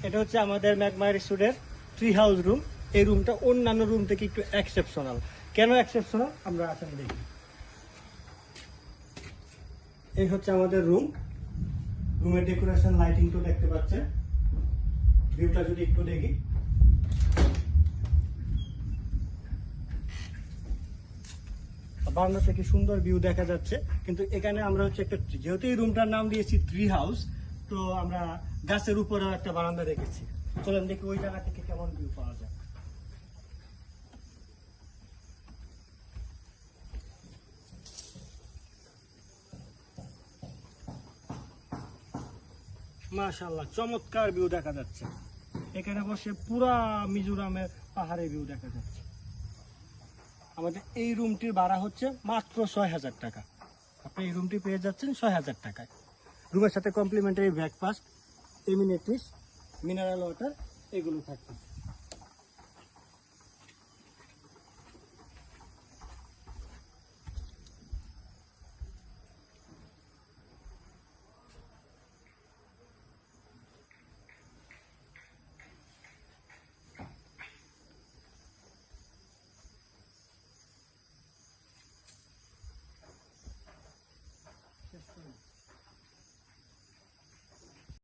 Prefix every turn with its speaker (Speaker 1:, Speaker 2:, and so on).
Speaker 1: এটা হচ্ছে আমাদের ম্যাকমায়ার স্টুডের ট্রি হাউস রুম। এই রুমটা অন্যান্য রুম থেকে একটু এক্সেপশনাল। কেন এক্সেপশনাল আমরা আসলে দেখি। এই হচ্ছে আমাদের রুম। রুমের ডেকোরেশন, লাইটিং তো দেখতে পাচ্ছেন। ভিউটা যদি একটু দেখি, বারান্দা থেকে সুন্দর ভিউ দেখা যাচ্ছে। কিন্তু এখানে আমরা হচ্ছে একটা, যেহেতু এই রুমটার নাম দিয়েছি ট্রি হাউস, তো আমরা গাছের উপরেও একটা বারান্দা রেখেছি। চলেন দেখি ওই জায়গা থেকে কেমন ভিউ পাওয়া যায়। মাশাআল্লাহ, চমৎকার ভিউ দেখা যাচ্ছে। এখানে বসে পুরা মিজোরামের পাহাড়ের ভিউ দেখা যাচ্ছে। আমাদের এই রুমটির ভাড়া হচ্ছে মাত্র ৬,০০০ টাকা। আপনি এই রুমটি পেয়ে যাচ্ছেন ৬,০০০ টাকায়। রুমের সাথে complimentary breakfast, amenities, mineral water এগুলো থাকছে।